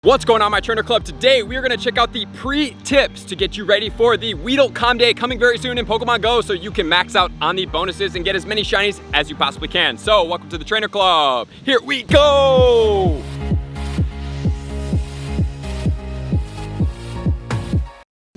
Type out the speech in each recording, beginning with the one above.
What's going on, my trainer club? Today we are going to check out the pre-tips to get you ready for the Weedle Calm Day coming very soon in Pokemon Go, so you can max out on the bonuses and get as many shinies as you possibly can. So welcome to the trainer club. Here we go.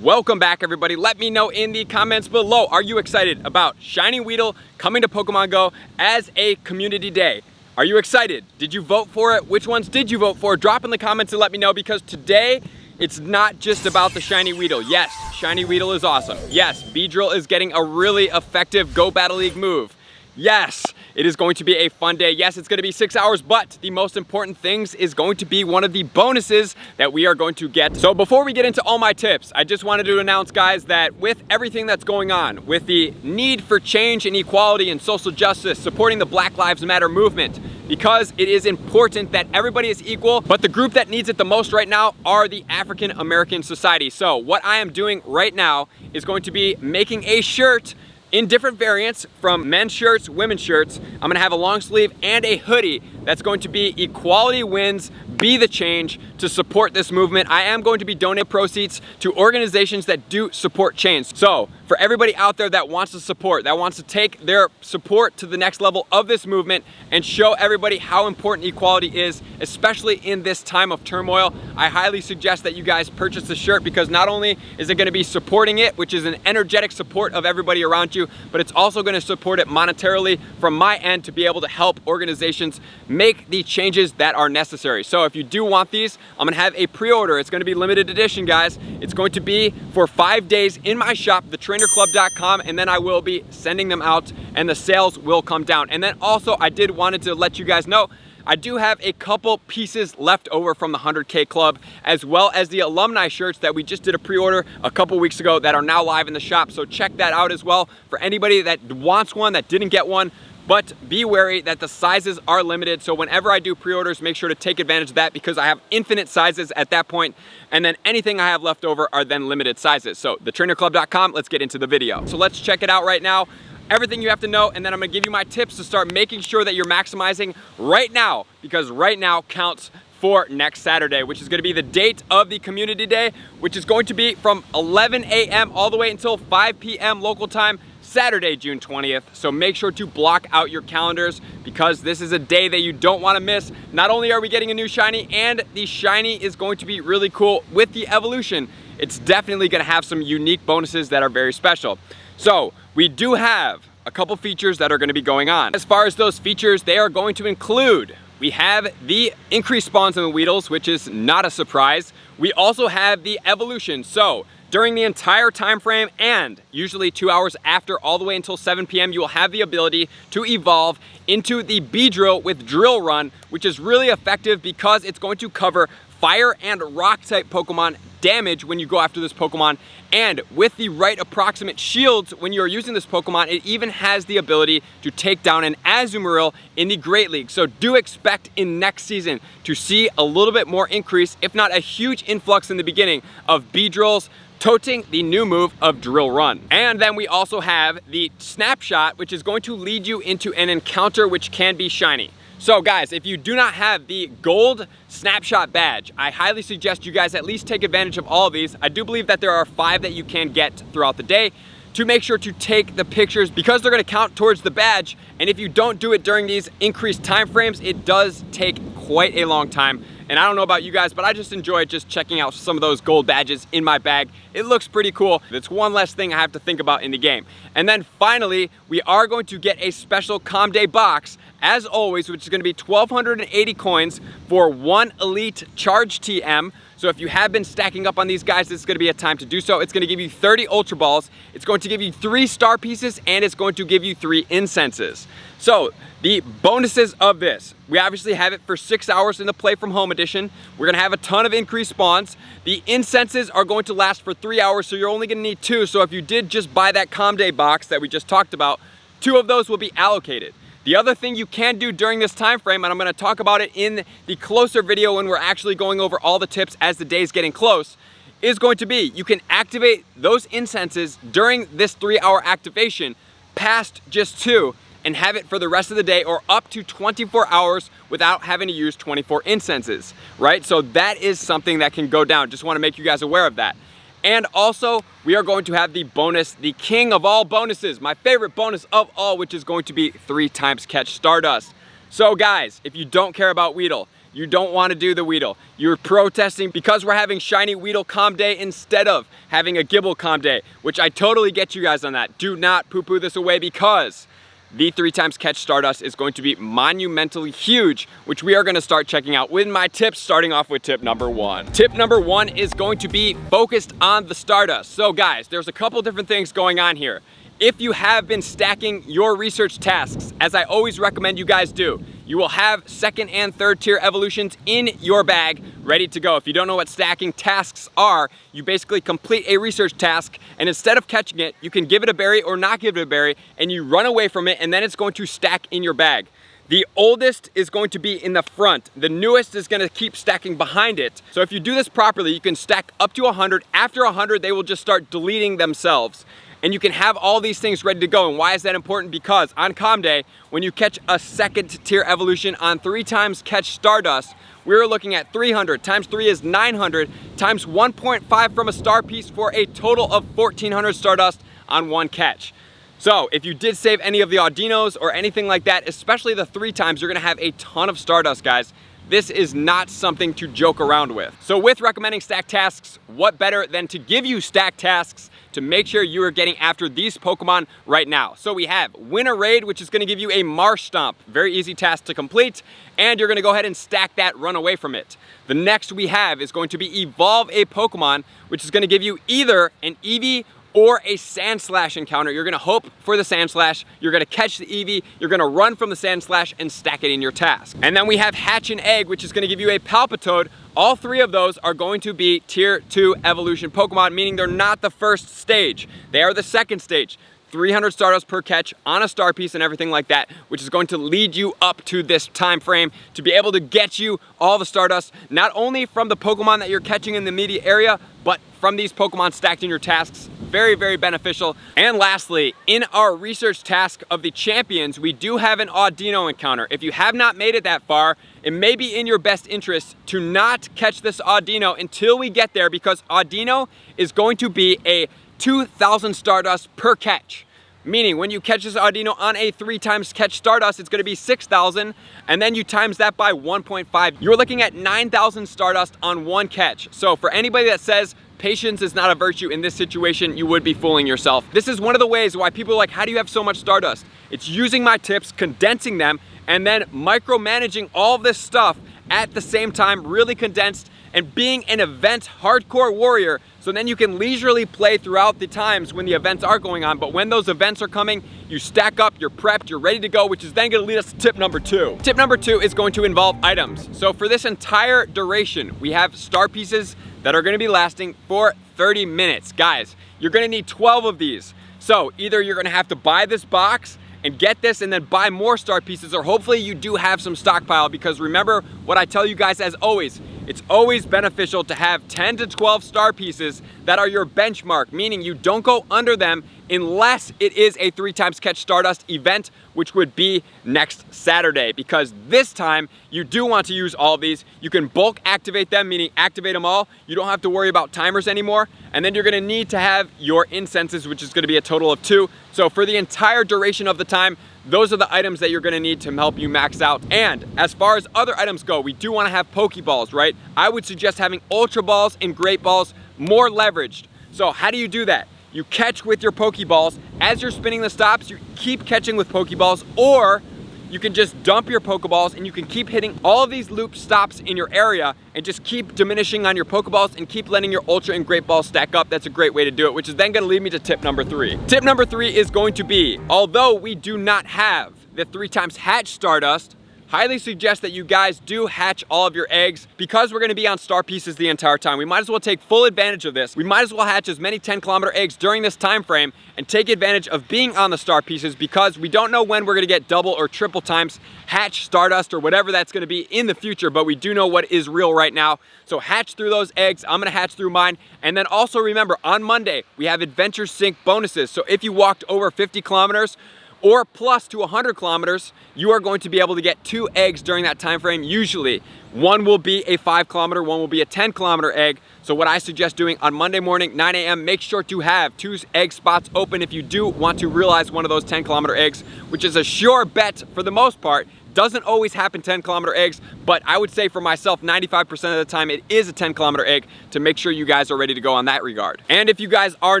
Welcome back, everybody. Let me know in the comments below, are you excited about Shiny Weedle coming to Pokemon Go as a community day? Are you excited? Did you vote for it? Which ones did you vote for? Drop in the comments and let me know, because today it's not just about the Shiny Weedle. Yes, Shiny Weedle is awesome. Yes, Beedrill is getting a really effective Go Battle League move. Yes, it is going to be a fun day. Yes, it's going to be 6 hours, but the most important things is going to be one of the bonuses that we are going to get. So before we get into all my tips, I just wanted to announce, guys, that with everything that's going on, with the need for change and equality and social justice, supporting the Black Lives Matter movement, because it is important that everybody is equal, but the group that needs it the most right now are the African American society. So what I am doing right now is going to be making a shirt in different variants, from men's shirts, women's shirts. I'm gonna have a long sleeve and a hoodie that's going to be Equality Wins, Be the Change, to support this movement. I am going to be donating proceeds to organizations that do support change. So for everybody out there that wants to support, that wants to take their support to the next level of this movement and show everybody how important equality is, especially in this time of turmoil, I highly suggest that you guys purchase the shirt, because not only is it gonna be supporting it, which is an energetic support of everybody around you, but it's also gonna support it monetarily from my end to be able to help organizations make the changes that are necessary. So if you do want these, I'm gonna have a pre-order. It's gonna be limited edition, guys. It's going to be for 5 days in my shop, thetrainerclub.com, and then I will be sending them out and the sales will come down. And then also, I wanted to let you guys know, I do have a couple pieces left over from the 100K club, as well as the alumni shirts that we just did a pre-order a couple weeks ago that are now live in the shop. So check that out as well for anybody that wants one, that didn't get one. But be wary that the sizes are limited. So whenever I do pre-orders, make sure to take advantage of that, because I have infinite sizes at that point. And then anything I have left over are then limited sizes. So thetrainerclub.com, let's get into the video. So let's check it out right now. Everything you have to know, and then I'm gonna give you my tips to start making sure that you're maximizing right now, because right now counts for next Saturday, which is gonna be the date of the community day, which is going to be from 11 a.m. all the way until 5 p.m. local time, Saturday, June 20th. So make sure to block out your calendars, because this is a day that you don't wanna miss. Not only are we getting a new shiny, and the shiny is going to be really cool with the evolution, it's definitely gonna have some unique bonuses that are very special. So we do have a couple features that are gonna be going on. As far as those features, they are going to include, we have the increased spawns in the Weedles, which is not a surprise. We also have the evolution. So during the entire time frame, and usually 2 hours after, all the way until 7 p.m., you will have the ability to evolve into the Beedrill with Drill Run, which is really effective because it's going to cover fire and rock type Pokemon damage when you go after this Pokemon. And with the right approximate shields when you're using this Pokemon, it even has the ability to take down an Azumarill in the Great League. So do expect in next season to see a little bit more increase, if not a huge influx in the beginning, of Beedrills toting the new move of Drill Run. And then we also have the Snapshot, which is going to lead you into an encounter which can be shiny. So guys, if you do not have the gold Snapshot badge, I highly suggest you guys at least take advantage of all of these. I do believe that there are 5 that you can get throughout the day, to make sure to take the pictures, because they're gonna count towards the badge. And if you don't do it during these increased time frames, it does take quite a long time. And I don't know about you guys, but I just enjoy just checking out some of those gold badges in my bag. It looks pretty cool. It's one less thing I have to think about in the game. And then finally, we are going to get a special Calm Day box, as always, which is gonna be 1,280 coins for 1 Elite Charge TM. So if you have been stacking up on these guys, this is gonna be a time to do so. It's gonna give you 30 Ultra Balls, it's going to give you 3 Star Pieces, and it's going to give you 3 Incenses. So the bonuses of this, we obviously have it for 6 hours in the Play From Home edition. We're gonna have a ton of increased spawns. The Incenses are going to last for 3 hours, so you're only gonna need 2. So if you did just buy that Calm Day box that we just talked about, 2 of those will be allocated. The other thing you can do during this time frame, and I'm gonna talk about it in the closer video when we're actually going over all the tips as the day's getting close, is going to be, you can activate those incenses during this 3 hour activation past just 2, and have it for the rest of the day or up to 24 hours without having to use 24 incenses, right? So that is something that can go down. Just want to make you guys aware of that. And also, we are going to have the bonus, the king of all bonuses, my favorite bonus of all, which is going to be 3 times catch Stardust. So guys, if you don't care about Weedle, you don't want to do the Weedle, you're protesting because we're having shiny Weedle Calm Day instead of having a Gibble Calm Day, which I totally get you guys on that. Do not poo-poo this away because the 3 times catch Stardust is going to be monumentally huge, which we are going to start checking out with my tips, starting off with tip number 1. Tip number 1 is going to be focused on the Stardust. So guys, there's a couple different things going on here. If you have been stacking your research tasks, as I always recommend you guys do, you will have 2nd and 3rd tier evolutions in your bag ready to go. If you don't know what stacking tasks are, you basically complete a research task, and instead of catching it, you can give it a berry or not give it a berry, and you run away from it, and then it's going to stack in your bag. The oldest is going to be in the front. The newest is gonna keep stacking behind it. So if you do this properly, you can stack up to 100. After 100, they will just start deleting themselves. And you can have all these things ready to go. And why is that important? Because on Calm Day, when you catch a 2nd tier evolution on 3 times catch Stardust, we're looking at 300 times 3 is 900 times 1.5 from a star piece for a total of 1400 Stardust on 1 catch. So if you did save any of the Audinos or anything like that, especially the 3 times, you're gonna have a ton of Stardust, guys. This is not something to joke around with. So with recommending stack tasks, what better than to give you stack tasks to make sure you are getting after these Pokemon right now. So we have win a raid, which is gonna give you a Marsh Stomp. Very easy task to complete, and you're gonna go ahead and stack that, run away from it. The next we have is going to be evolve a Pokemon, which is gonna give you either an Eevee or a Sandslash encounter. You're gonna hope for the Sandslash, you're gonna catch the Eevee, you're gonna run from the Sandslash and stack it in your task. And then we have Hatch an Egg, which is gonna give you a Palpitoad. All 3 of those are going to be tier 2 evolution Pokemon, meaning they're not the first stage. They are the 2nd stage. 300 Stardust per catch on a star piece and everything like that, which is going to lead you up to this time frame to be able to get you all the Stardust, not only from the Pokemon that you're catching in the immediate area, but from these Pokemon stacked in your tasks. Very, very beneficial. And lastly, in our research task of the champions, we do have an Audino encounter. If you have not made it that far, it may be in your best interest to not catch this Audino until we get there, because Audino is going to be a 2,000 Stardust per catch. Meaning when you catch this Audino on a 3 times catch Stardust, it's gonna be 6,000, and then you times that by 1.5. You're looking at 9,000 Stardust on 1 catch. So for anybody that says patience is not a virtue in this situation, you would be fooling yourself. This is one of the ways why people are like, how do you have so much Stardust? It's using my tips, condensing them, and then micromanaging all of this stuff at the same time, really condensed, and being an event hardcore warrior, so then you can leisurely play throughout the times when the events are going on. But when those events are coming, you stack up, you're prepped, you're ready to go, which is then gonna lead us to tip number 2. Tip number 2 is going to involve items. So for this entire duration, we have star pieces that are gonna be lasting for 30 minutes. Guys, you're gonna need 12 of these. So either you're gonna have to buy this box and get this and then buy more star pieces, or hopefully you do have some stockpile, because remember what I tell you guys as always, it's always beneficial to have 10 to 12 star pieces that are your benchmark, meaning you don't go under them unless it is a 3 times catch Stardust event, which would be next Saturday, because this time you do want to use all of these. You can bulk activate them, meaning activate them all. You don't have to worry about timers anymore. And then you're gonna need to have your incenses, which is gonna be a total of 2. So for the entire duration of the time, those are the items that you're gonna need to help you max out. And as far as other items go, we do wanna have Pokeballs, right? I would suggest having Ultra Balls and Great Balls more leveraged. So how do you do that? You catch with your Pokeballs. As you're spinning the stops, you keep catching with Pokeballs, or you can just dump your Pokeballs and you can keep hitting all of these loop stops in your area and just keep diminishing on your Pokeballs and keep letting your Ultra and Great Balls stack up. That's a great way to do it, which is then gonna lead me to tip number 3. Tip number 3 is going to be, although we do not have the 3 times hatch Stardust, highly suggest that you guys do hatch all of your eggs, because we're gonna be on star pieces the entire time. We might as well take full advantage of this. We might as well hatch as many 10-kilometer eggs during this time frame and take advantage of being on the star pieces, because we don't know when we're gonna get double or triple times hatch Stardust or whatever that's gonna be in the future, but we do know what is real right now. So hatch through those eggs. I'm gonna hatch through mine. And then also remember, on Monday, we have Adventure Sync bonuses. So if you walked over 50 kilometers, or plus to 100 kilometers, you are going to be able to get 2 eggs during that time frame usually. One will be a 5 kilometer, one will be a 10 kilometer egg. So what I suggest doing on Monday morning, 9 a.m., make sure to have 2 egg spots open if you do want to realize one of those 10 kilometer eggs, which is a sure bet for the most part. Doesn't always happen 10 kilometer eggs, but I would say for myself, 95% of the time it is a 10 kilometer egg, to make sure you guys are ready to go on that regard. And if you guys are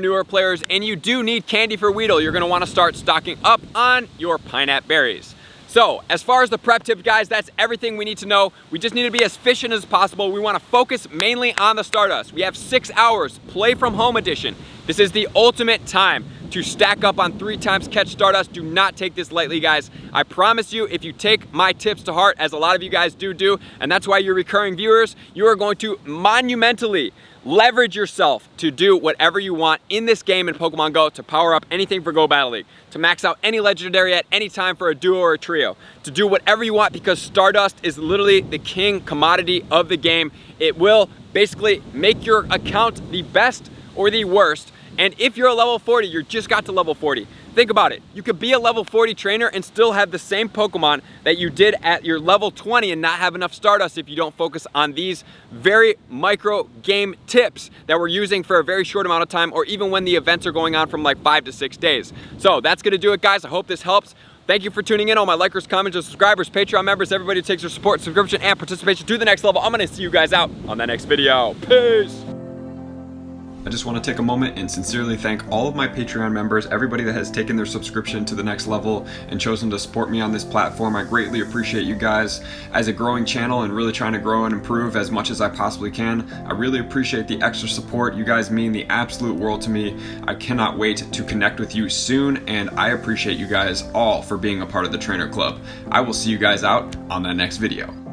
newer players and you do need candy for Weedle, you're gonna wanna start stocking up on your pineapple berries. So as far as the prep tips, guys, that's everything we need to know. We just need to be as efficient as possible. We wanna focus mainly on the Stardust. We have 6 hours, play from home edition. This is the ultimate time to stack up on 3 times catch Stardust. Do not take this lightly, guys. I promise you, if you take my tips to heart, as a lot of you guys do, and that's why you're recurring viewers, you are going to monumentally leverage yourself to do whatever you want in this game in Pokemon Go, to power up anything for Go Battle League, to max out any legendary at any time for a duo or a trio, to do whatever you want, because Stardust is literally the king commodity of the game. It will basically make your account the best or the worst. And if you're a level 40, you just got to level 40. Think about it. You could be a level 40 trainer and still have the same Pokemon that you did at your level 20 and not have enough Stardust if you don't focus on these very micro game tips that we're using for a very short amount of time, or even when the events are going on from like 5 to 6 days. So that's gonna do it, guys. I hope this helps. Thank you for tuning in, all my likers, commenters, subscribers, Patreon members, everybody who takes your support, subscription, and participation to the next level. I'm gonna see you guys out on the next video. Peace. I just want to take a moment and sincerely thank all of my Patreon members, everybody that has taken their subscription to the next level and chosen to support me on this platform. I greatly appreciate you guys. As a growing channel and really trying to grow and improve as much as I possibly can, I really appreciate the extra support. You guys mean the absolute world to me. I cannot wait to connect with you soon, and I appreciate you guys all for being a part of the Trainer Club. I will see you guys out on the next video.